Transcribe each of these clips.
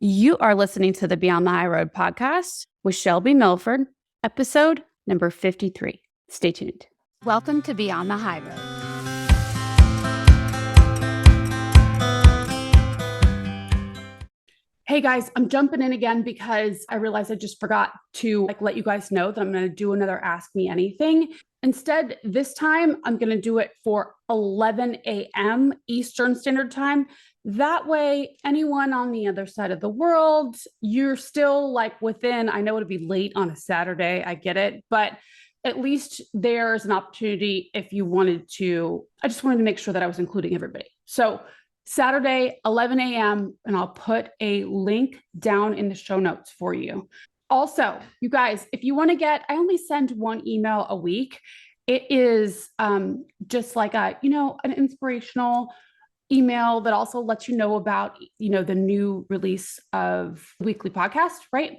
You are listening to the Beyond the High Road podcast with Shelby Milford, episode number 53. Stay tuned. Welcome to Beyond the High Road. Hey guys, I'm jumping in again because I realized I just forgot to let you guys know that I'm going to do another Ask Me Anything. Instead, this time I'm going to do it for 11 a.m. Eastern Standard Time. That way, anyone on the other side of the world, you're still within, I know it'll be late on a Saturday, I get it, but at least there's an opportunity if you wanted to. I just wanted to make sure that I was including everybody. So Saturday, 11 a.m., and I'll put a link down in the show notes for you. Also, you guys, if you want to I only send one email a week. It is just like an inspirational email that also lets you know about, the new release of the weekly podcast, right?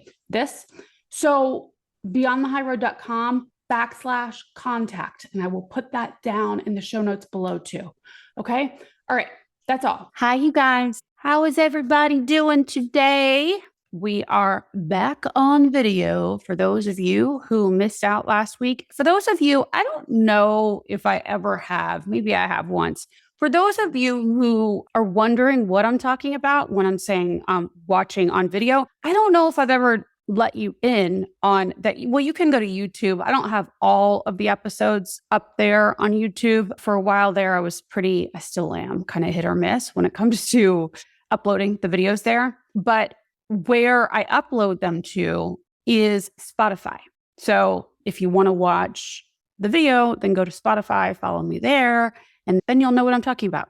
So beyondthehighroad.com/contact, and I will put that down in the show notes below too. Okay. All right. That's all. Hi, you guys. How is everybody doing today? We are back on video for those of you who missed out last week. For those of you, I don't know if I ever have, maybe I have once. For those of you who are wondering what I'm talking about when I'm saying watching on video, I don't know if I've ever let you in on that. Well, you can go to YouTube. I don't have all of the episodes up there on YouTube. For a while there, I still am kind of hit or miss when it comes to uploading the videos there. But where I upload them to is Spotify. So if you want to watch the video, then go to Spotify, follow me there, and then you'll know what I'm talking about.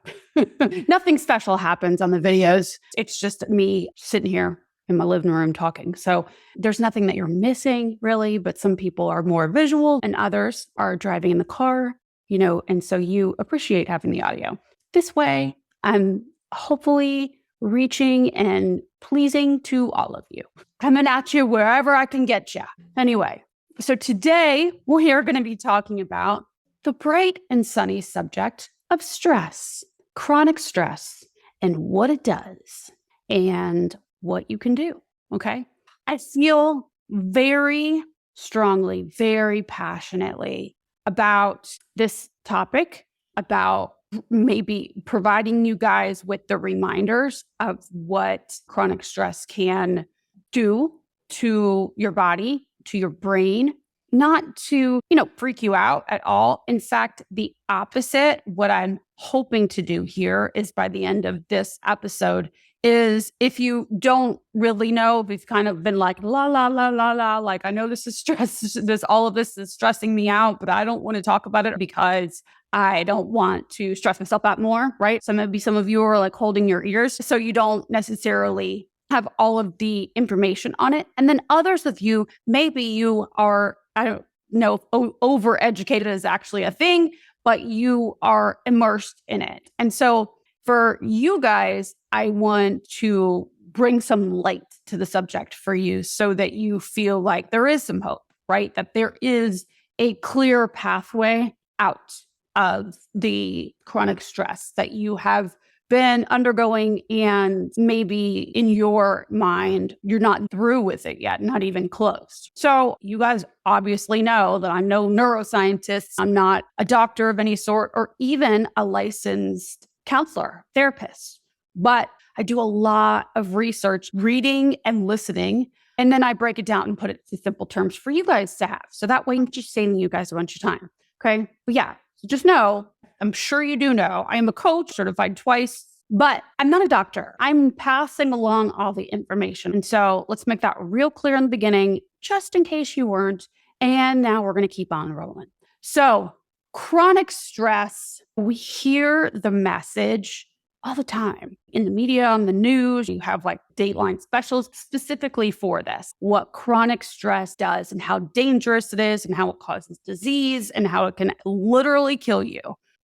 Nothing special happens on the videos. It's just me sitting here in my living room talking. So there's nothing that you're missing really, but some people are more visual and others are driving in the car, and so you appreciate having the audio. This way, I'm hopefully reaching and pleasing to all of you. Coming at you wherever I can get you. Anyway, so today we are going to be talking about the bright and sunny subject of stress, chronic stress, and what it does and what you can do. Okay. I feel very strongly, very passionately about this topic, about maybe providing you guys with the reminders of what chronic stress can do to your body, to your brain, not to, freak you out at all. In fact, the opposite. What I'm hoping to do here is by the end of this episode is, if you don't really know, if you've kind of been like, la, la, la, la, la, like, I know this is stress, all of this is stressing me out, but I don't want to talk about it because I don't want to stress myself out more, right? So maybe some of you are holding your ears, so you don't necessarily have all of the information on it. And then others of you, maybe you are, I don't know if overeducated is actually a thing, but you are immersed in it. And so for you guys, I want to bring some light to the subject for you so that you feel like there is some hope, right? That there is a clear pathway out of the chronic stress that you have been undergoing, and maybe in your mind, you're not through with it yet, not even close. So you guys obviously know that I'm no neuroscientist. I'm not a doctor of any sort, or even a licensed counselor, therapist, but I do a lot of research, reading and listening. And then I break it down and put it in simple terms for you guys to have. So that way I'm just saving you guys a bunch of time. Okay. But yeah, so just know, I'm sure you do know, I am a coach, certified twice, but I'm not a doctor. I'm passing along all the information. And so let's make that real clear in the beginning, just in case you weren't. And now we're going to keep on rolling. So chronic stress, we hear the message all the time in the media, on the news. You have Dateline specials specifically for this, what chronic stress does and how dangerous it is and how it causes disease and how it can literally kill you.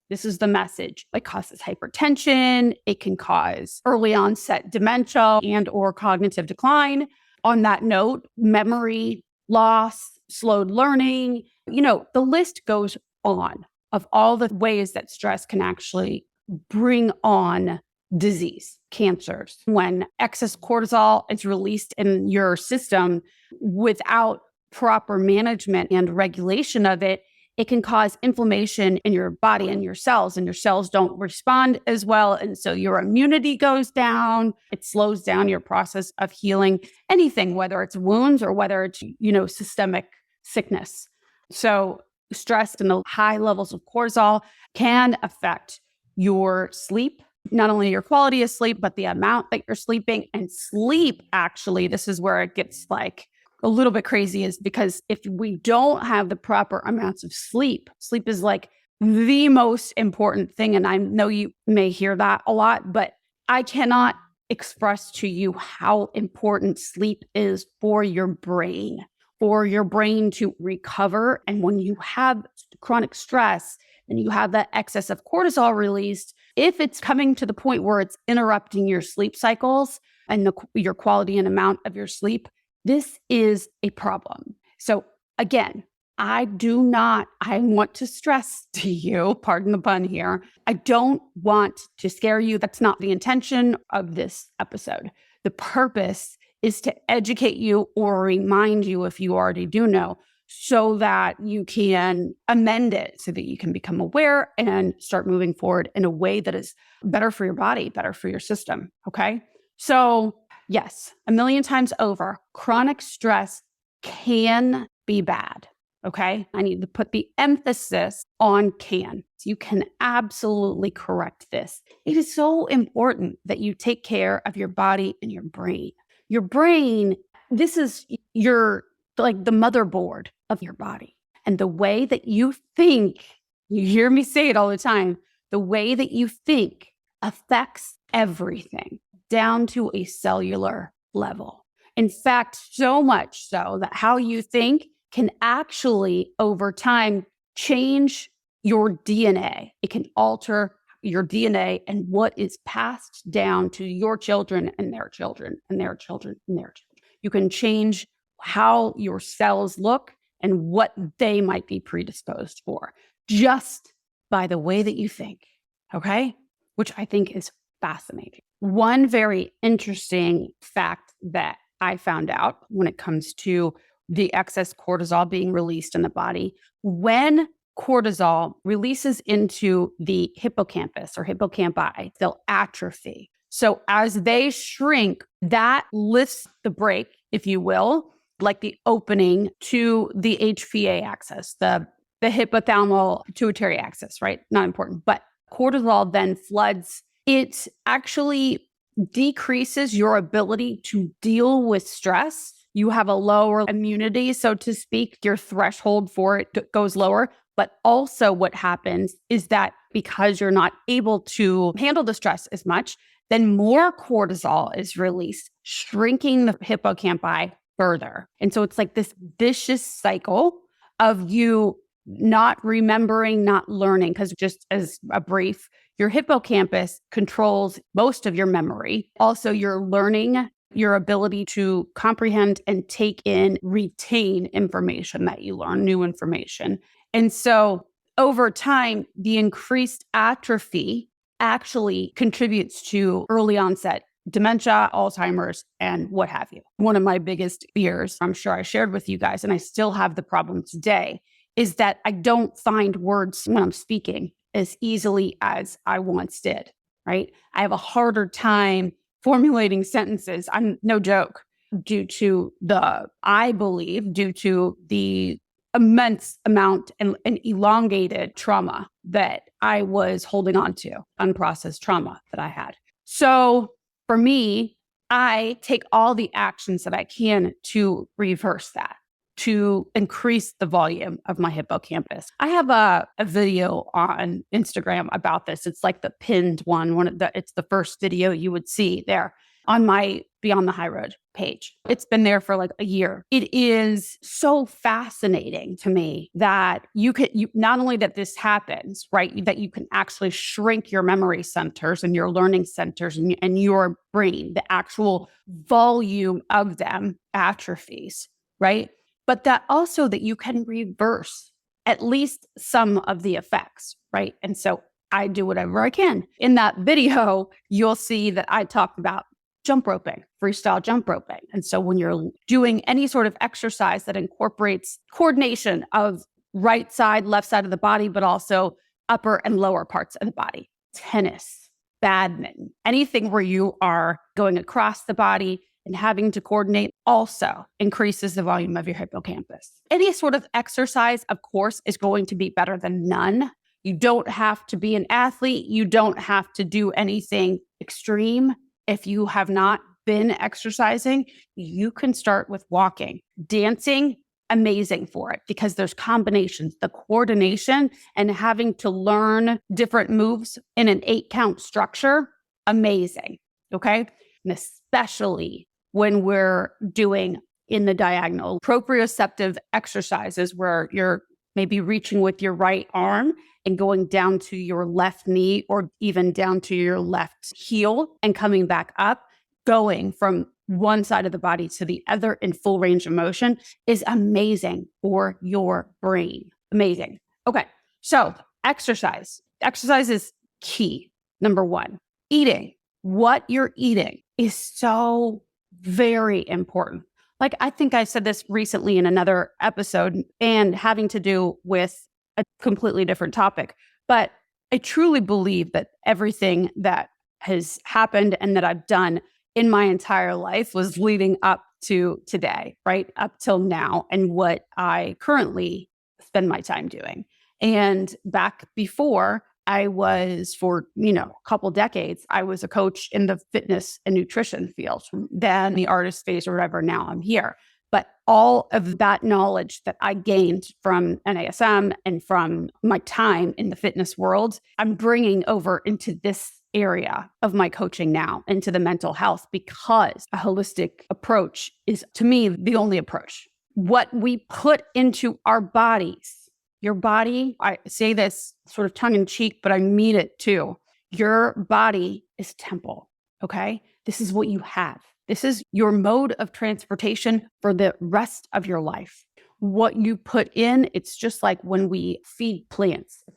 This is the message. It causes hypertension. It can cause early onset dementia and or cognitive decline. On that note, memory loss, slowed learning, the list goes on of all the ways that stress can actually bring on disease, cancers. When excess cortisol is released in your system without proper management and regulation of it, it can cause inflammation in your body and your cells don't respond as well. And so your immunity goes down. It slows down your process of healing anything, whether it's wounds or whether it's, systemic sickness. So stress and the high levels of cortisol can affect your sleep, not only your quality of sleep, but the amount that you're sleeping. And sleep, actually, this is where it gets like a little bit crazy, is because if we don't have the proper amounts of sleep is like the most important thing. And I know you may hear that a lot, but I cannot express to you how important sleep is for your brain to recover. And when you have chronic stress and you have that excess of cortisol released, if it's coming to the point where it's interrupting your sleep cycles and your quality and amount of your sleep, this is a problem. So again, I want to stress to you, pardon the pun here, I don't want to scare you. That's not the intention of this episode. The purpose is to educate you or remind you, if you already do know, so that you can amend it, so that you can become aware and start moving forward in a way that is better for your body, better for your system. Okay. So yes, a million times over, chronic stress can be bad. Okay. I need to put the emphasis on can. You can absolutely correct this. It is so important that you take care of your body and your brain. Your brain, this is like the motherboard of your body. And the way that you think, you hear me say it all the time, the way that you think affects everything down to a cellular level. In fact, so much so that how you think can actually, over time, change your DNA. It can alter your DNA and what is passed down to your children and their children and their children and their children. You can change how your cells look and what they might be predisposed for just by the way that you think. Okay? Which I think is fascinating. One very interesting fact that I found out when it comes to the excess cortisol being released in the body, when cortisol releases into the hippocampus or hippocampi, they'll atrophy. So as they shrink, that lifts the brake, if you will, like the opening to the HPA axis, the hypothalamo pituitary axis, right? Not important, but cortisol then floods. It actually decreases your ability to deal with stress. You have a lower immunity, so to speak. Your threshold for it goes lower. But also what happens is that because you're not able to handle the stress as much, then more cortisol is released, shrinking the hippocampi further. And so it's like this vicious cycle of you not remembering, not learning, because just as a brief, your hippocampus controls most of your memory. Also, your learning, your ability to comprehend and take in, retain information that you learn, new information. And so over time, the increased atrophy actually contributes to early onset dementia, Alzheimer's, and what have you. One of my biggest fears, I'm sure I shared with you guys, and I still have the problem today, is that I don't find words when I'm speaking as easily as I once did, right? I have a harder time formulating sentences. I'm no joke, due to the immense amount and elongated trauma that I was holding on to, unprocessed trauma that I had. So for me, I take all the actions that I can to reverse that, to increase the volume of my hippocampus. I have a video on Instagram about this. It's like the pinned one. It's the first video you would see there on my Beyond the High Road page. It's been there for like a year. It is so fascinating to me that you not only that this happens, right, that you can actually shrink your memory centers and your learning centers and your brain, the actual volume of them atrophies, right? But that also that you can reverse at least some of the effects, right? And so I do whatever I can. In that video, you'll see that I talked about jump roping, freestyle jump roping. And so when you're doing any sort of exercise that incorporates coordination of right side, left side of the body, but also upper and lower parts of the body, tennis, badminton, anything where you are going across the body and having to coordinate also increases the volume of your hippocampus. Any sort of exercise, of course, is going to be better than none. You don't have to be an athlete. You don't have to do anything extreme. If you have not been exercising, you can start with walking. Dancing, amazing for it because there's combinations, the coordination and having to learn different moves in an 8-count structure, amazing, okay? And especially when we're doing in the diagonal proprioceptive exercises where you're maybe reaching with your right arm and going down to your left knee or even down to your left heel and coming back up, going from one side of the body to the other in full range of motion is amazing for your brain. Amazing. Okay. So exercise. Exercise is key. Number one, eating. What you're eating is so very important. Like, I think I said this recently in another episode and having to do with a completely different topic, but I truly believe that everything that has happened and that I've done in my entire life was leading up to today, right? Up till now and what I currently spend my time doing. And back before I was for, a couple decades, I was a coach in the fitness and nutrition field, then the artist phase or whatever. Now I'm here. But all of that knowledge that I gained from NASM and from my time in the fitness world, I'm bringing over into this area of my coaching now, into the mental health, because a holistic approach is, to me, the only approach. What we put into our bodies, your body, I say this sort of tongue in cheek, but I mean it too. Your body is temple, okay? This is what you have. This is your mode of transportation for the rest of your life. What you put in, it's just like when we feed plants. If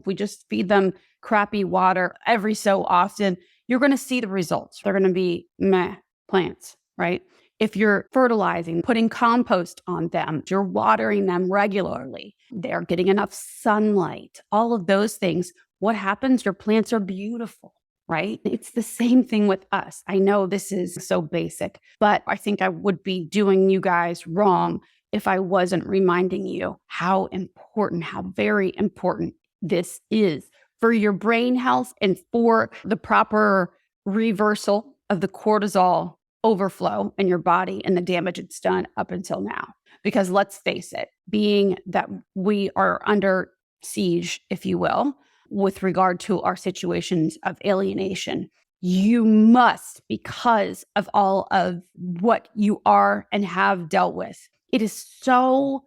we just feed them crappy water every so often, you're going to see the results. They're going to be meh plants, right? If you're fertilizing, putting compost on them, you're watering them regularly, they're getting enough sunlight, all of those things, what happens? Your plants are beautiful, right? It's the same thing with us. I know this is so basic, but I think I would be doing you guys wrong if I wasn't reminding you how important, how very important this is for your brain health and for the proper reversal of the cortisol overflow in your body and the damage it's done up until now. Because let's face it, being that we are under siege, if you will, with regard to our situations of alienation, you must, because of all of what you are and have dealt with, it is so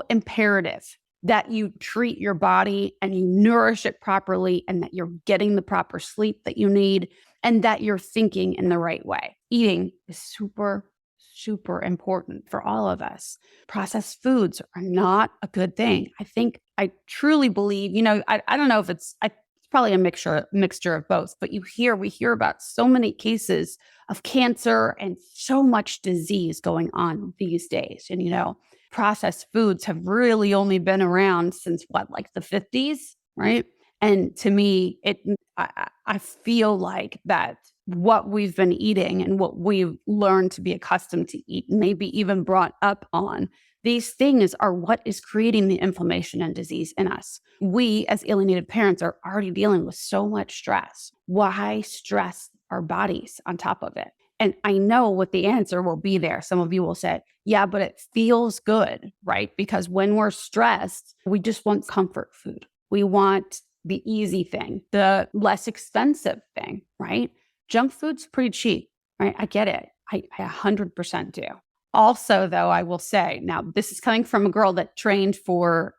imperative that you treat your body and you nourish it properly and that you're getting the proper sleep that you need and that you're thinking in the right way. Eating is super important for all of us. Processed foods are not a good thing. I truly believe, I don't know if it's probably a mixture of both, but we hear about so many cases of cancer and so much disease going on these days. And, processed foods have really only been around since like the 50s, right? And to me, I feel like that what we've been eating and what we've learned to be accustomed to eat, maybe even brought up on, these things are what is creating the inflammation and disease in us. We, as alienated parents, are already dealing with so much stress. Why stress our bodies on top of it? And I know what the answer will be there. Some of you will say, yeah, but it feels good, right? Because when we're stressed, we just want comfort food. We want the easy thing, the less expensive thing, right? Junk food's pretty cheap, right? I get it. I 100% do. Also, though, I will say, now this is coming from a girl that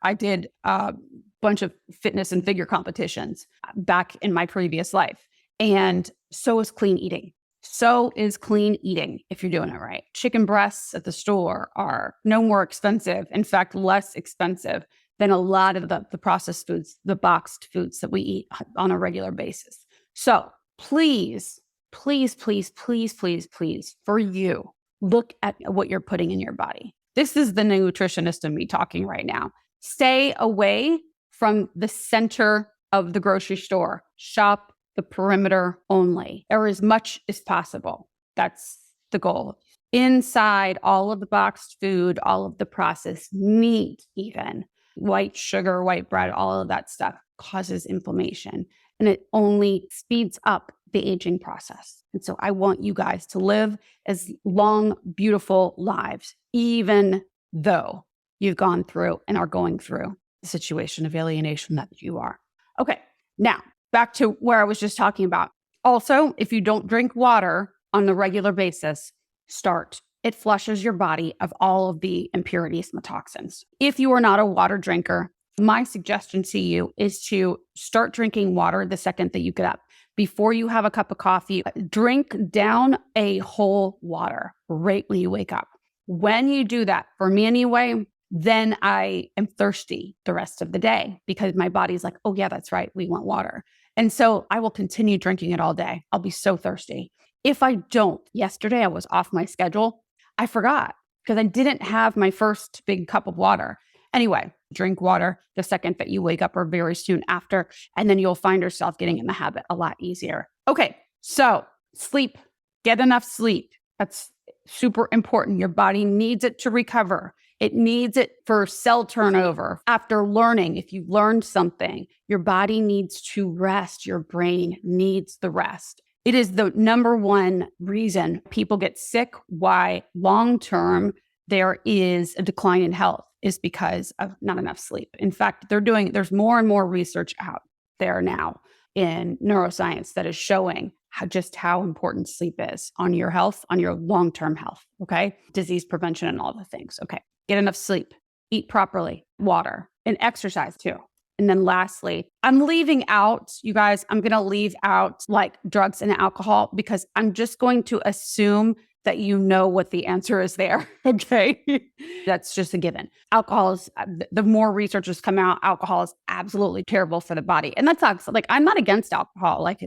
I did a bunch of fitness and figure competitions back in my previous life. And so is clean eating. So is clean eating if you're doing it right. Chicken breasts at the store are no more expensive, in fact, less expensive than a lot of the processed foods, the boxed foods that we eat on a regular basis. So please, please, please, please, please, please, for you, look at what you're putting in your body. This is the nutritionist in me talking right now. Stay away from the center of the grocery store. Shop the perimeter only, or as much as possible. That's the goal. Inside all of the boxed food, all of the processed meat, even white sugar, white bread, all of that stuff causes inflammation, and it only speeds up the aging process. And so I want you guys to live as long, beautiful lives, even though you've gone through and are going through the situation of alienation that you are. Okay, now back to where I was just talking about. Also, if you don't drink water on a regular basis, start. It flushes your body of all of the impurities and the toxins. If you are not a water drinker, my suggestion to you is to start drinking water the second that you get up. Before you have a cup of coffee, drink down a whole water right when you wake up. When you do that, for me anyway, then I am thirsty the rest of the day because my body's like, oh yeah, that's right, we want water. And so I will continue drinking it all day. I'll be so thirsty. If I don't, yesterday I was off my schedule. I forgot because I didn't have my first big cup of water. Anyway, drink water the second that you wake up or very soon after, and then you'll find yourself getting in the habit a lot easier. Okay, so sleep, get enough sleep. That's super important. Your body needs it to recover. It needs it for cell turnover. After learning, if you've learned something, your body needs to rest. Your brain needs the rest. It is the number one reason people get sick, why long-term there is a decline in health, is because of not enough sleep. In fact, there's more and more research out there now in neuroscience that is showing how important sleep is on your health, on your long-term health, okay? Disease prevention and all the things, okay? Get enough sleep, eat properly, water, and exercise too. And then lastly, I'm leaving out, you guys, I'm going to leave out like drugs and alcohol because I'm just going to assume that you know what the answer is there, okay? That's just a given. Alcohol is, the more researchers come out, alcohol is absolutely terrible for the body. And that sucks. Like, I'm not against alcohol. Like,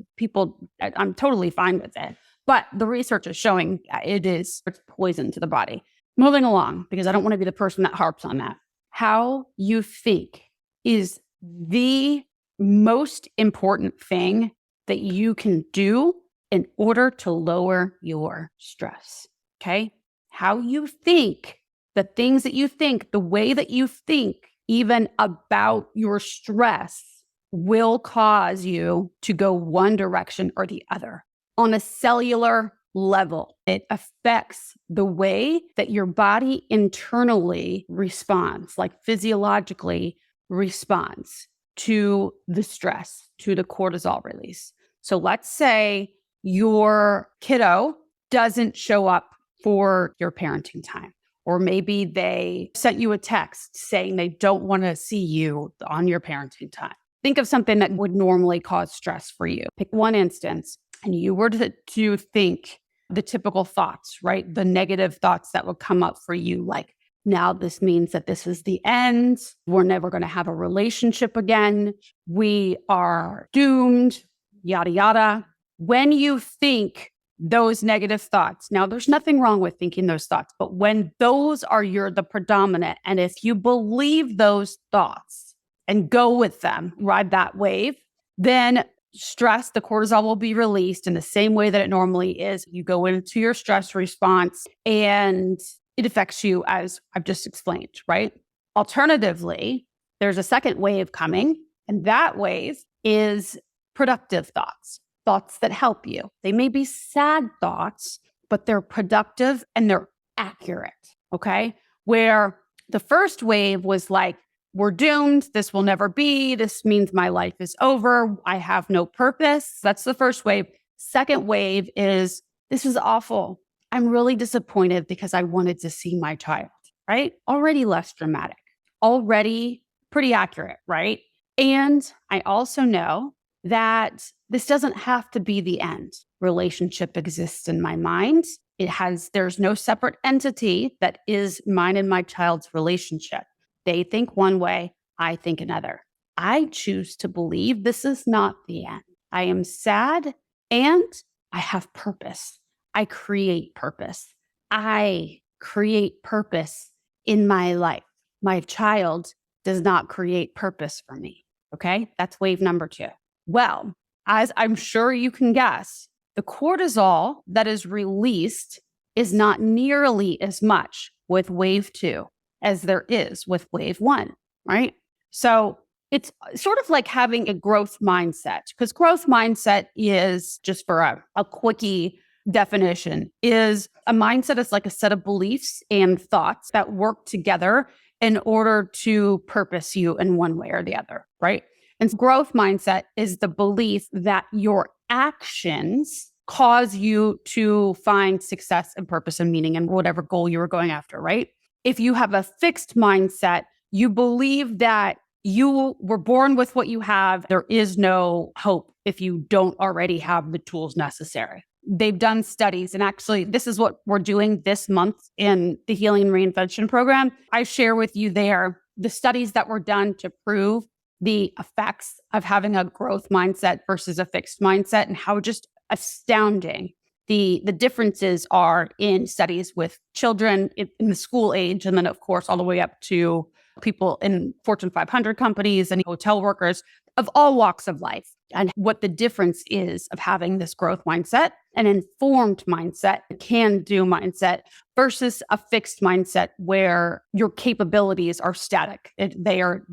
I'm totally fine with it. But the research is showing it's poison to the body. Moving along, because I don't want to be the person that harps on that. How you think is the most important thing that you can do in order to lower your stress, okay? How you think, the things that you think, the way that you think even about your stress will cause you to go one direction or the other. On a cellular level, it affects the way that your body internally responds, like physiologically responds to the stress, to the cortisol release. So let's say your kiddo doesn't show up for your parenting time, or maybe they sent you a text saying they don't want to see you on your parenting time. Think of something that would normally cause stress for you. Pick one instance, and you were to think the typical thoughts, right? The negative thoughts that would come up for you, like, now this means that this is the end. We're never going to have a relationship again. We are doomed, yada, yada. When you think those negative thoughts, now there's nothing wrong with thinking those thoughts, but when those are the predominant, and if you believe those thoughts and go with them, ride that wave, then stress, the cortisol will be released in the same way that it normally is. You go into your stress response and it affects you as I've just explained, right? Alternatively, there's a second wave coming, and that wave is productive thoughts, thoughts that help you. They may be sad thoughts, but they're productive and they're accurate, okay? Where the first wave was like, we're doomed. This will never be. This means my life is over. I have no purpose. That's the first wave. Second wave is, this is awful. I'm really disappointed because I wanted to see my child, right? Already less dramatic, already pretty accurate, right? And I also know that this doesn't have to be the end. Relationship exists in my mind. There's no separate entity that is mine and my child's relationship. They think one way, I think another. I choose to believe this is not the end. I am sad and I have purpose. I create purpose. I create purpose in my life. My child does not create purpose for me. Okay, that's wave number 2. Well, as I'm sure you can guess, the cortisol that is released is not nearly as much with wave 2 as there is with wave 1, right? So it's sort of like having a growth mindset, because growth mindset is, just for a quickie definition, is a mindset is like a set of beliefs and thoughts that work together in order to purpose you in one way or the other, right? And growth mindset is the belief that your actions cause you to find success and purpose and meaning in whatever goal you were going after, right? If you have a fixed mindset, you believe that you were born with what you have. There is no hope if you don't already have the tools necessary. They've done studies, and actually, this is what we're doing this month in the Healing Reinvention program. I share with you there the studies that were done to prove the effects of having a growth mindset versus a fixed mindset, and how just astounding the differences are in studies with children in the school age, and then, of course, all the way up to people in Fortune 500 companies and hotel workers of all walks of life, and what the difference is of having this growth mindset, an informed mindset, a can-do mindset versus a fixed mindset where your capabilities are static. They are,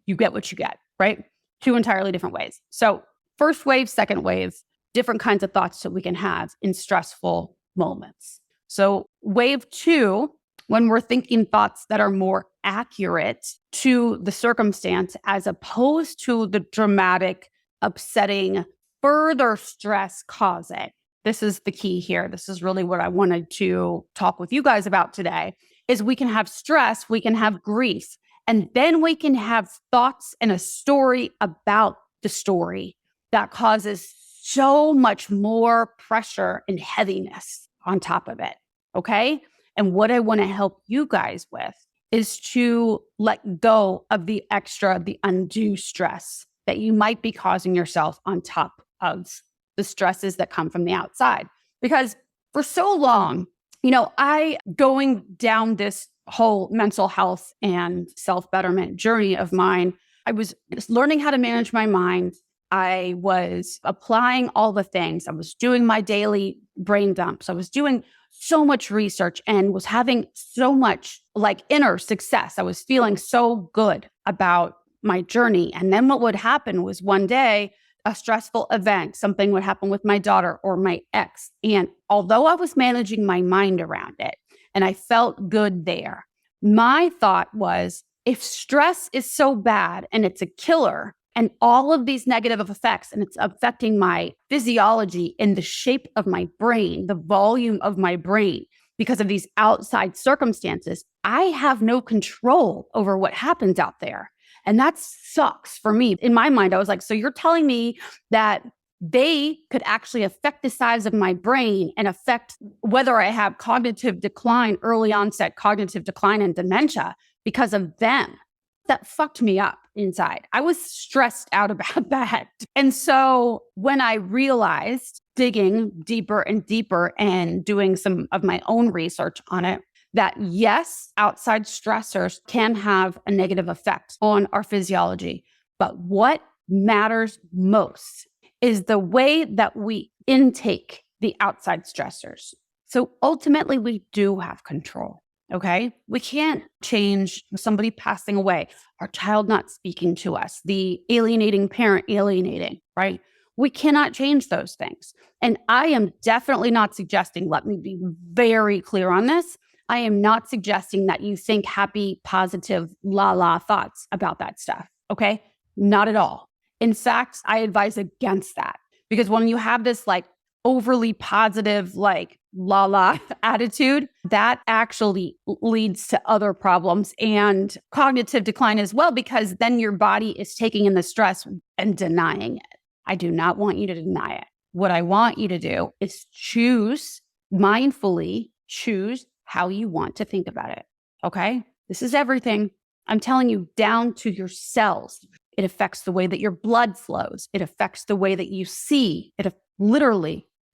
you get what you get, right? 2 entirely different ways. So first wave, second wave, different kinds of thoughts that we can have in stressful moments. So wave 2, when we're thinking thoughts that are more accurate to the circumstance, as opposed to the dramatic, upsetting, further stress causing. This is the key here. This is really what I wanted to talk with you guys about today, is we can have stress, we can have grief, and then we can have thoughts and a story about the story that causes so much more pressure and heaviness on top of it. Okay? And what I want to help you guys with is to let go of the extra, the undue stress that you might be causing yourself on top of the stresses that come from the outside. Because for so long, I going down this whole mental health and self-betterment journey of mine, I was just learning how to manage my mind. I was applying all the things. I was doing my daily brain dumps. I was doing so much research and was having so much inner success. I was feeling so good about my journey. And then what would happen was one day, a stressful event, something would happen with my daughter or my ex. And although I was managing my mind around it and I felt good there, my thought was, if stress is so bad and it's a killer, and all of these negative effects, and it's affecting my physiology in the shape of my brain, the volume of my brain, because of these outside circumstances, I have no control over what happens out there. And that sucks for me. In my mind, I was like, so you're telling me that they could actually affect the size of my brain and affect whether I have cognitive decline, early onset cognitive decline and dementia because of them. That fucked me up inside. I was stressed out about that. And so when I realized, digging deeper and deeper and doing some of my own research on it, that yes, outside stressors can have a negative effect on our physiology. But what matters most is the way that we intake the outside stressors. So ultimately, we do have control. Okay? We can't change somebody passing away, our child not speaking to us, the alienating parent alienating, right? We cannot change those things. And I am definitely not suggesting, let me be very clear on this, I am not suggesting that you think happy, positive, la thoughts about that stuff. Okay? Not at all. In fact, I advise against that, because when you have this overly positive, la attitude, that actually leads to other problems and cognitive decline as well, because then your body is taking in the stress and denying it. I do not want you to deny it. What I want you to do is mindfully choose how you want to think about it. Okay? This is everything. I'm telling you, down to your cells. It affects the way that your blood flows. It affects the way that you see. It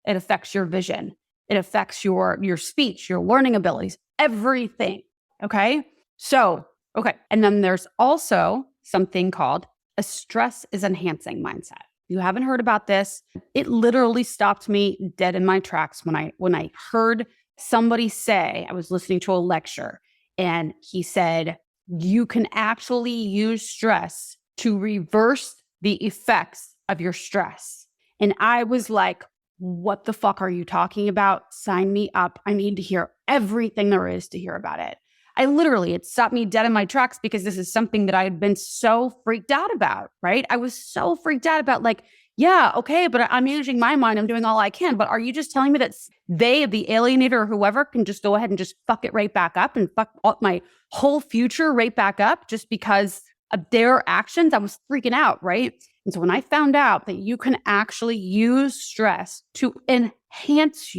affects your vision. It affects your speech, your learning abilities, everything. Okay. So, okay. And then there's also something called a stress is enhancing mindset. You haven't heard about this. It literally stopped me dead in my tracks when I heard somebody say, I was listening to a lecture and he said, you can actually use stress to reverse the effects of your stress. And I was like, what the fuck are you talking about? Sign me up. I need to hear everything there is to hear about it. It stopped me dead in my tracks because this is something that I had been so freaked out about, right? I was so freaked out about like, yeah, okay, but I'm managing my mind. I'm doing all I can. But are you just telling me that they, the alienator or whoever, can just go ahead and just fuck it right back up and fuck my whole future right back up just because of their actions? I was freaking out, right? And so when I found out that you can actually use stress to enhance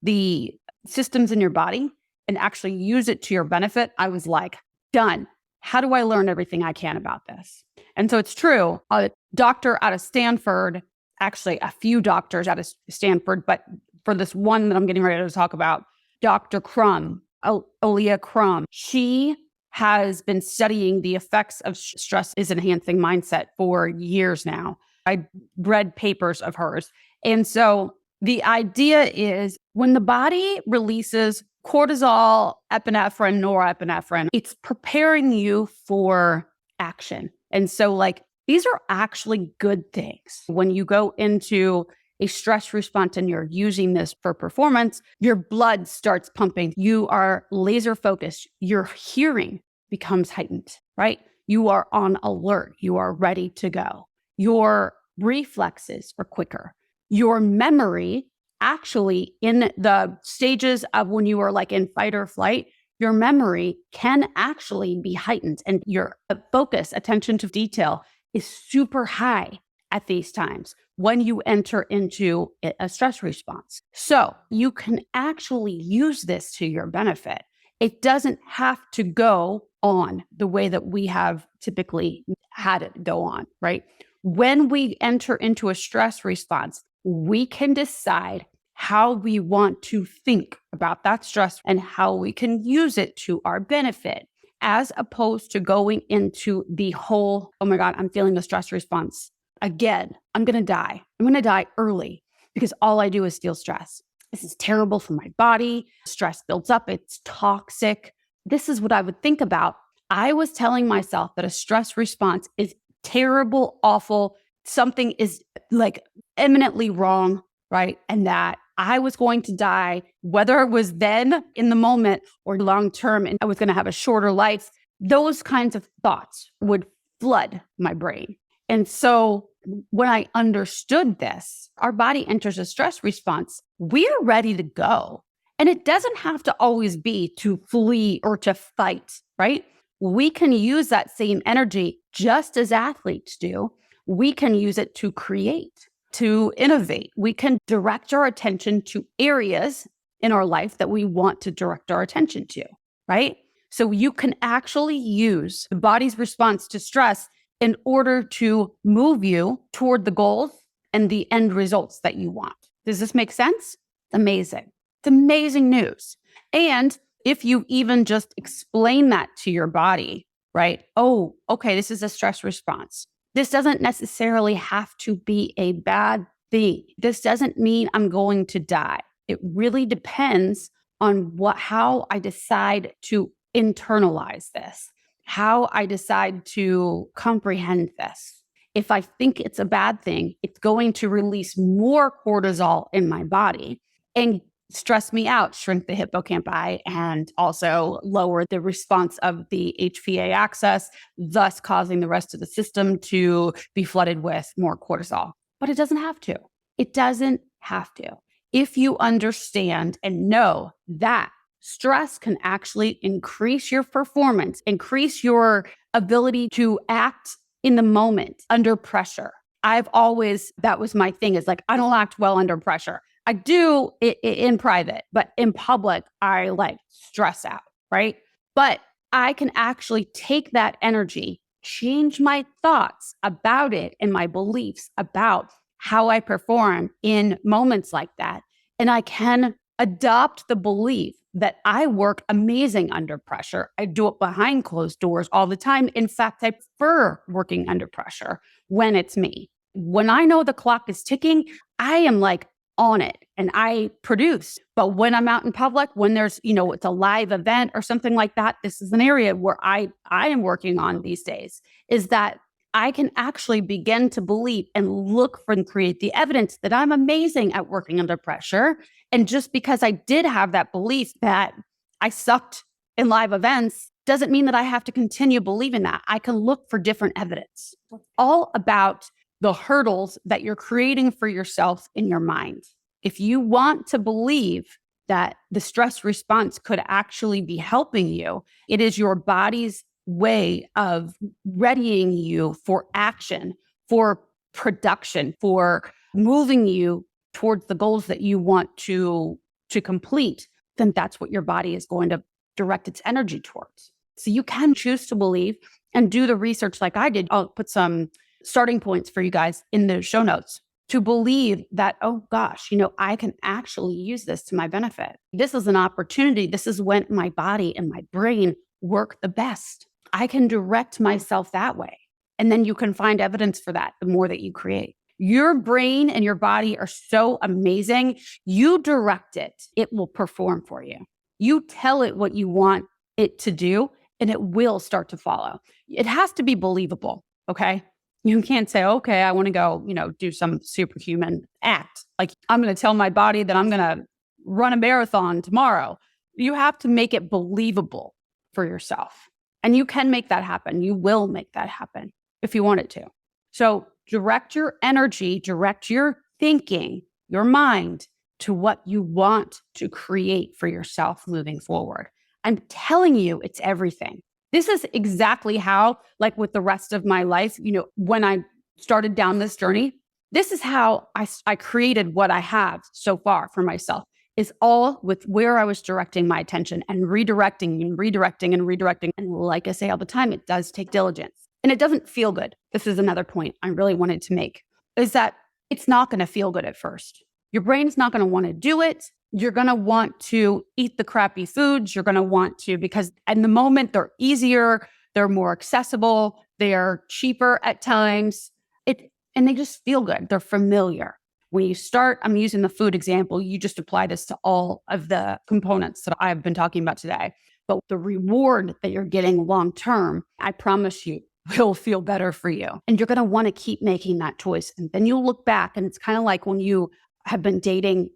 the systems in your body and actually use it to your benefit, I was like, done. How do I learn everything I can about this? And so it's true. A doctor out of Stanford, actually a few doctors out of Stanford, but for this one that I'm getting ready to talk about, Dr. Crum, Olia Crum, she has been studying the effects of stress is enhancing mindset for years now. I read papers of hers. And so the idea is when the body releases cortisol, epinephrine, norepinephrine, it's preparing you for action. And so like, these are actually good things. When you go into a stress response and you're using this for performance, your blood starts pumping. You are laser focused. Your hearing becomes heightened, right? You are on alert. You are ready to go. Your reflexes are quicker. Your memory, actually, in the stages of when you are like in fight or flight, your memory can actually be heightened and your focus, attention to detail is super high at these times when you enter into a stress response. So you can actually use this to your benefit. It doesn't have to go on the way that we have typically had it go on, right? When we enter into a stress response, we can decide how we want to think about that stress and how we can use it to our benefit, as opposed to going into the whole, oh my God, I'm feeling the stress response again. I'm going to die. I'm going to die early because all I do is feel stress. This is terrible for my body. Stress builds up. It's toxic. This is what I would think about. I was telling myself that a stress response is terrible, awful. Something is like eminently wrong, right? And that I was going to die, whether it was then in the moment or long term, and I was going to have a shorter life. Those kinds of thoughts would flood my brain. And so when I understood this, our body enters a stress response. We're ready to go. And it doesn't have to always be to flee or to fight, right? We can use that same energy just as athletes do. We can use it to create, to innovate. We can direct our attention to areas in our life that we want to direct our attention to, right? So you can actually use the body's response to stress in order to move you toward the goals and the end results that you want. Does this make sense? Amazing. It's amazing news. And if you even just explain that to your body, right? Oh, okay, this is a stress response. This doesn't necessarily have to be a bad thing. This doesn't mean I'm going to die. It really depends on how I decide to internalize this, how I decide to comprehend this. If I think it's a bad thing, it's going to release more cortisol in my body and stress me out, shrink the hippocampi, and also lower the response of the HPA axis, thus causing the rest of the system to be flooded with more cortisol. But it doesn't have to. It doesn't have to. If you understand and know that stress can actually increase your performance, increase your ability to act in the moment under pressure. That was my thing, is like, I don't act well under pressure. I do it in private, but in public, I like stress out, right? But I can actually take that energy, change my thoughts about it and my beliefs about how I perform in moments like that. And I can adopt the belief that I work amazing under pressure. I do it behind closed doors all the time. In fact, I prefer working under pressure when it's me. When I know the clock is ticking, I am like on it and I produce. But when I'm out in public, when there's, it's a live event or something like that, this is an area where I am working on these days, is that I can actually begin to believe and look for and create the evidence that I'm amazing at working under pressure. And just because I did have that belief that I sucked in live events doesn't mean that I have to continue believing that. I can look for different evidence. It's all about the hurdles that you're creating for yourself in your mind. If you want to believe that the stress response could actually be helping you, it is your body's way of readying you for action, for production, for moving you towards the goals that you want to complete, then that's what your body is going to direct its energy towards. So you can choose to believe and do the research like I did. I'll put some starting points for you guys in the show notes to believe that, oh gosh, I can actually use this to my benefit. This is an opportunity. This is when my body and my brain work the best. I can direct myself that way. And then you can find evidence for that the more that you create. Your brain and your body are so amazing. You direct it, it will perform for you. You tell it what you want it to do, and it will start to follow. It has to be believable, okay? You can't say, okay, I want to go, do some superhuman act. Like, I'm going to tell my body that I'm going to run a marathon tomorrow. You have to make it believable for yourself. And you can make that happen. You will make that happen if you want it to. So direct your energy, direct your thinking, your mind to what you want to create for yourself moving forward. I'm telling you, it's everything. This is exactly how, like with the rest of my life, when I started down this journey, this is how I created what I have so far for myself, is all with where I was directing my attention and redirecting and redirecting and redirecting. And like I say all the time, it does take diligence and it doesn't feel good. This is another point I really wanted to make, is that it's not going to feel good at first. Your brain's not going to want to do it. You're going to want to eat the crappy foods. You're going to want to, because in the moment they're easier, they're more accessible, they're cheaper at times, and they just feel good. They're familiar. When you start, I'm using the food example, you just apply this to all of the components that I've been talking about today. But the reward that you're getting long-term, I promise you, will feel better for you. And you're going to want to keep making that choice. And then you'll look back, and it's kind of like when you have been dating,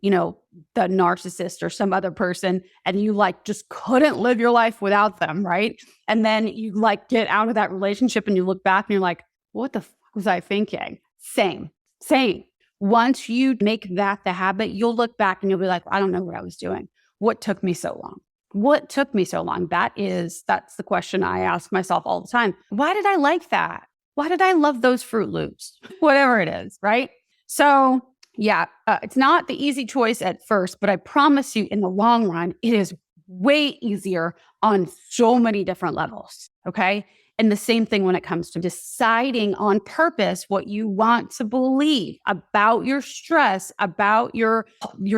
the narcissist or some other person, and you just couldn't live your life without them, right? And then you get out of that relationship and you look back and you're like, what the fuck was I thinking? Same. Once you make that the habit, you'll look back and you'll be like, I don't know what I was doing. What took me so long? What took me so long? That's the question I ask myself all the time. Why did I like that? Why did I love those Fruit Loops? Whatever it is, right? So yeah, it's not the easy choice at first, but I promise you in the long run, it is way easier on so many different levels, okay? And the same thing when it comes to deciding on purpose what you want to believe about your stress, about your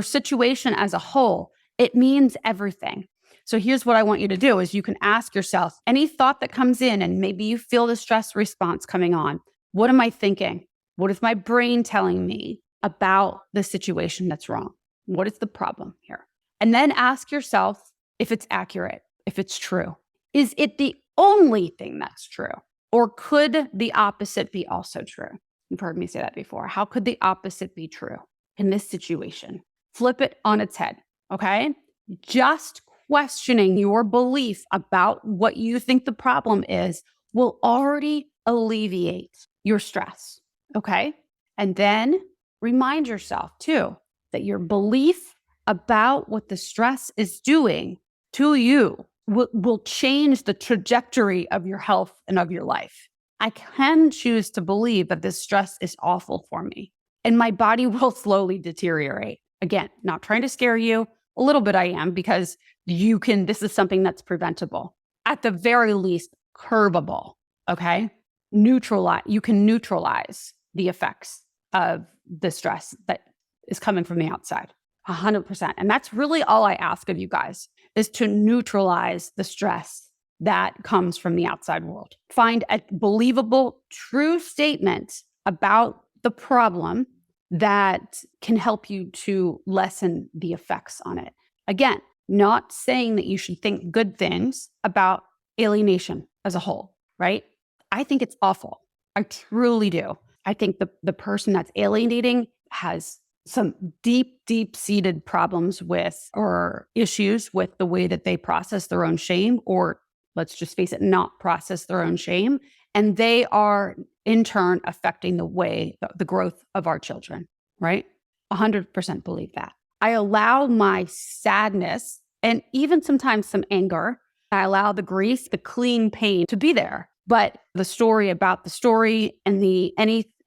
situation as a whole. It means everything. So here's what I want you to do is you can ask yourself any thought that comes in, and maybe you feel the stress response coming on. What am I thinking? What is my brain telling me about the situation that's wrong? What is the problem here? And then ask yourself if it's accurate, if it's true. Is it the only thing that's true? Or could the opposite be also true? You've heard me say that before. How could the opposite be true in this situation? Flip it on its head, okay? Just questioning your belief about what you think the problem is will already alleviate your stress, okay? And then remind yourself too that your belief about what the stress is doing to you will change the trajectory of your health and of your life. I can choose to believe that this stress is awful for me, and my body will slowly deteriorate. Again, not trying to scare you. A little bit I am, because this is something that's preventable. at the very least, curbable, okay? You can neutralize the effects of the stress that is coming from the outside, 100%. And that's really all I ask of you guys, is to neutralize the stress that comes from the outside world. Find a believable, true statement about the problem that can help you to lessen the effects on it. Again, not saying that you should think good things about alienation as a whole, right? I think it's awful. I truly do. I think the person that's alienating has some deep-seated problems with or issues with the way that they process their own shame, or let's just face it, not process their own shame. And they are in turn affecting the growth of our children, right? 100% believe that. I allow my sadness and even sometimes some anger. I allow the grief, the clean pain to be there. But the story about the story and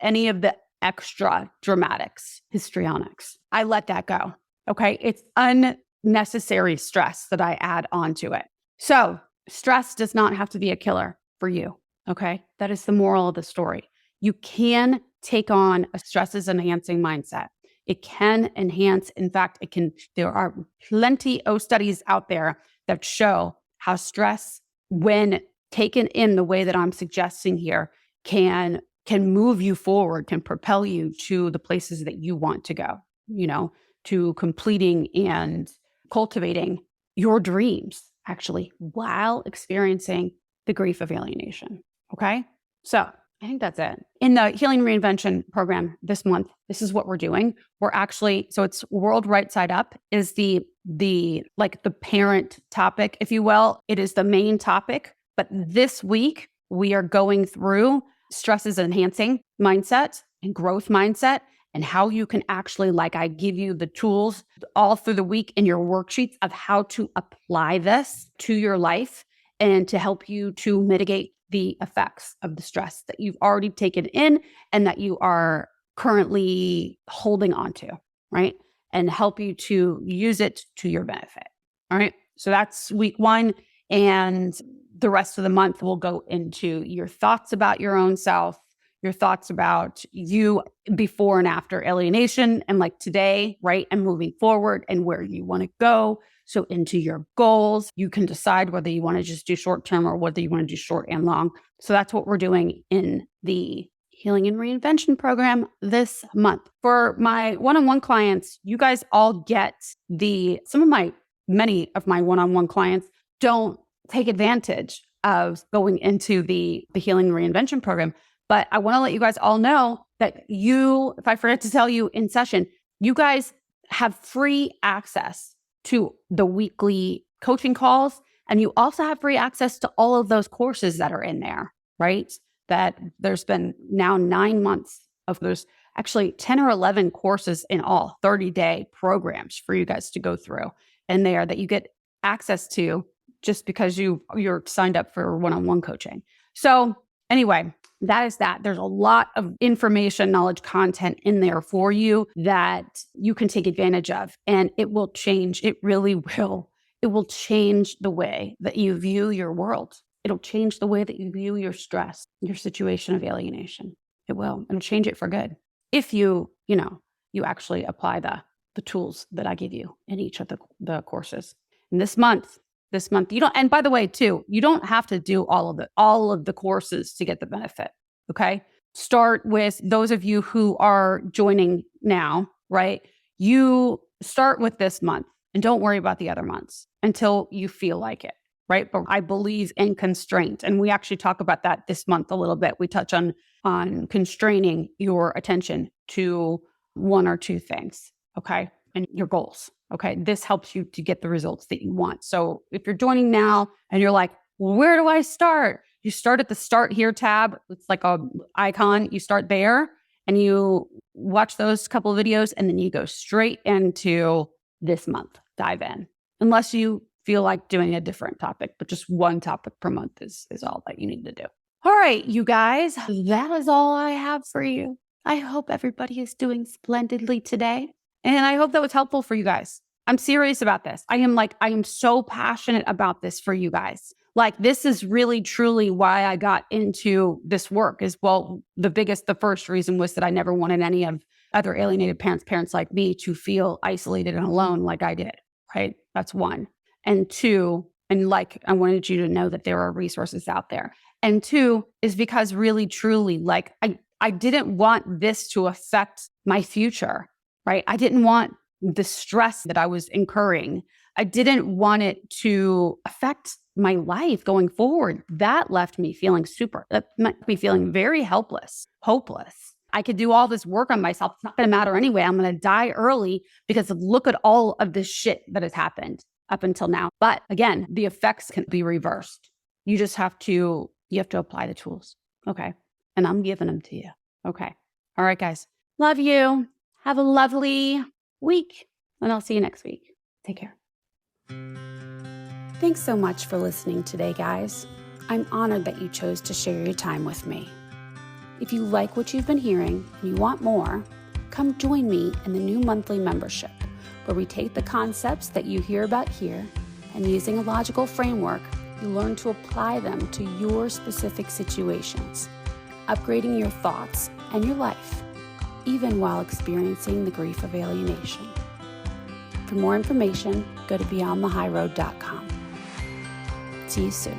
any of the extra dramatics, histrionics, I let that go. Okay. It's unnecessary stress that I add onto it. So stress does not have to be a killer for you. Okay. That is the moral of the story. You can take on a stresses enhancing mindset. It can enhance. In fact, there are plenty of studies out there that show how stress, when taken in the way that I'm suggesting here, can move you forward, can propel you to the places that you want to go, to completing and cultivating your dreams, actually, while experiencing the grief of alienation. Okay. So I think that's it. In the Healing Reinvention program this month, this is what we're doing. So it's World Right Side Up is the parent topic, if you will. It is the main topic. But this week, we are going through stresses enhancing mindset and growth mindset, and how you can actually, I give you the tools all through the week in your worksheets of how to apply this to your life and to help you to mitigate the effects of the stress that you've already taken in and that you are currently holding on to, right? And help you to use it to your benefit. All right. So that's week 1. And the rest of the month will go into your thoughts about your own self, your thoughts about you before and after alienation, and today, right? And moving forward and where you want to go. So into your goals, you can decide whether you want to just do short term or whether you want to do short and long. So that's what we're doing in the Healing and Reinvention program this month. For my one-on-one clients, you guys all get many of my one-on-one clients don't take advantage of going into the Healing and Reinvention program. But I want to let you guys all know that if I forget to tell you in session, you guys have free access to the weekly coaching calls. And you also have free access to all of those courses that are in there, right? That there's been now 9 months of there's actually 10 or 11 courses in all, 30-day programs for you guys to go through in there that you get access to just because you're signed up for one-on-one coaching. So anyway, that is that. There's a lot of information, knowledge, content in there for you that you can take advantage of. And it will change. It really will. It will change the way that you view your world. It'll change the way that you view your stress, your situation of alienation. It will. It'll change it for good. If you actually apply the tools that I give you in each of the courses. And this month, you don't, and by the way, too, you don't have to do all of the courses to get the benefit. Okay. Start with those of you who are joining now, right? You start with this month and don't worry about the other months until you feel like it, right? But I believe in constraint. And we actually talk about that this month a little bit. We touch on constraining your attention to one or two things. Okay. And your goals. Okay. This helps you to get the results that you want. So if you're joining now and you're like, well, where do I start? You start at the Start Here tab. It's like a icon. You start there and you watch those couple of videos and then you go straight into this month. Dive in. Unless you feel like doing a different topic, but just one topic per month is all that you need to do. All right, you guys, that is all I have for you. I hope everybody is doing splendidly today. And I hope that was helpful for you guys. I'm serious about this. I am so passionate about this for you guys. Like, this is really, truly why I got into this work is, well, the first reason was that I never wanted any of other alienated parents like me to feel isolated and alone like I did, right? That's one. And two, and like, I wanted you to know that there are resources out there. And two is because really, truly, like, I didn't want this to affect my future, right? I didn't want the stress that I was incurring. I didn't want it to affect my life going forward. That left me feeling very helpless, hopeless. I could do all this work on myself. It's not going to matter anyway. I'm going to die early because look at all of this shit that has happened up until now. But again, the effects can be reversed. You just have to apply the tools. Okay. And I'm giving them to you. Okay. All right, guys. Love you. Have a lovely week. And I'll see you next week. Take care. Thanks so much for listening today, guys. I'm honored that you chose to share your time with me. If you like what you've been hearing and you want more, come join me in the new monthly membership, where we take the concepts that you hear about here and, using a logical framework, you learn to apply them to your specific situations, upgrading your thoughts and your life, even while experiencing the grief of alienation. For more information, go to beyondthehighroad.com. See you soon.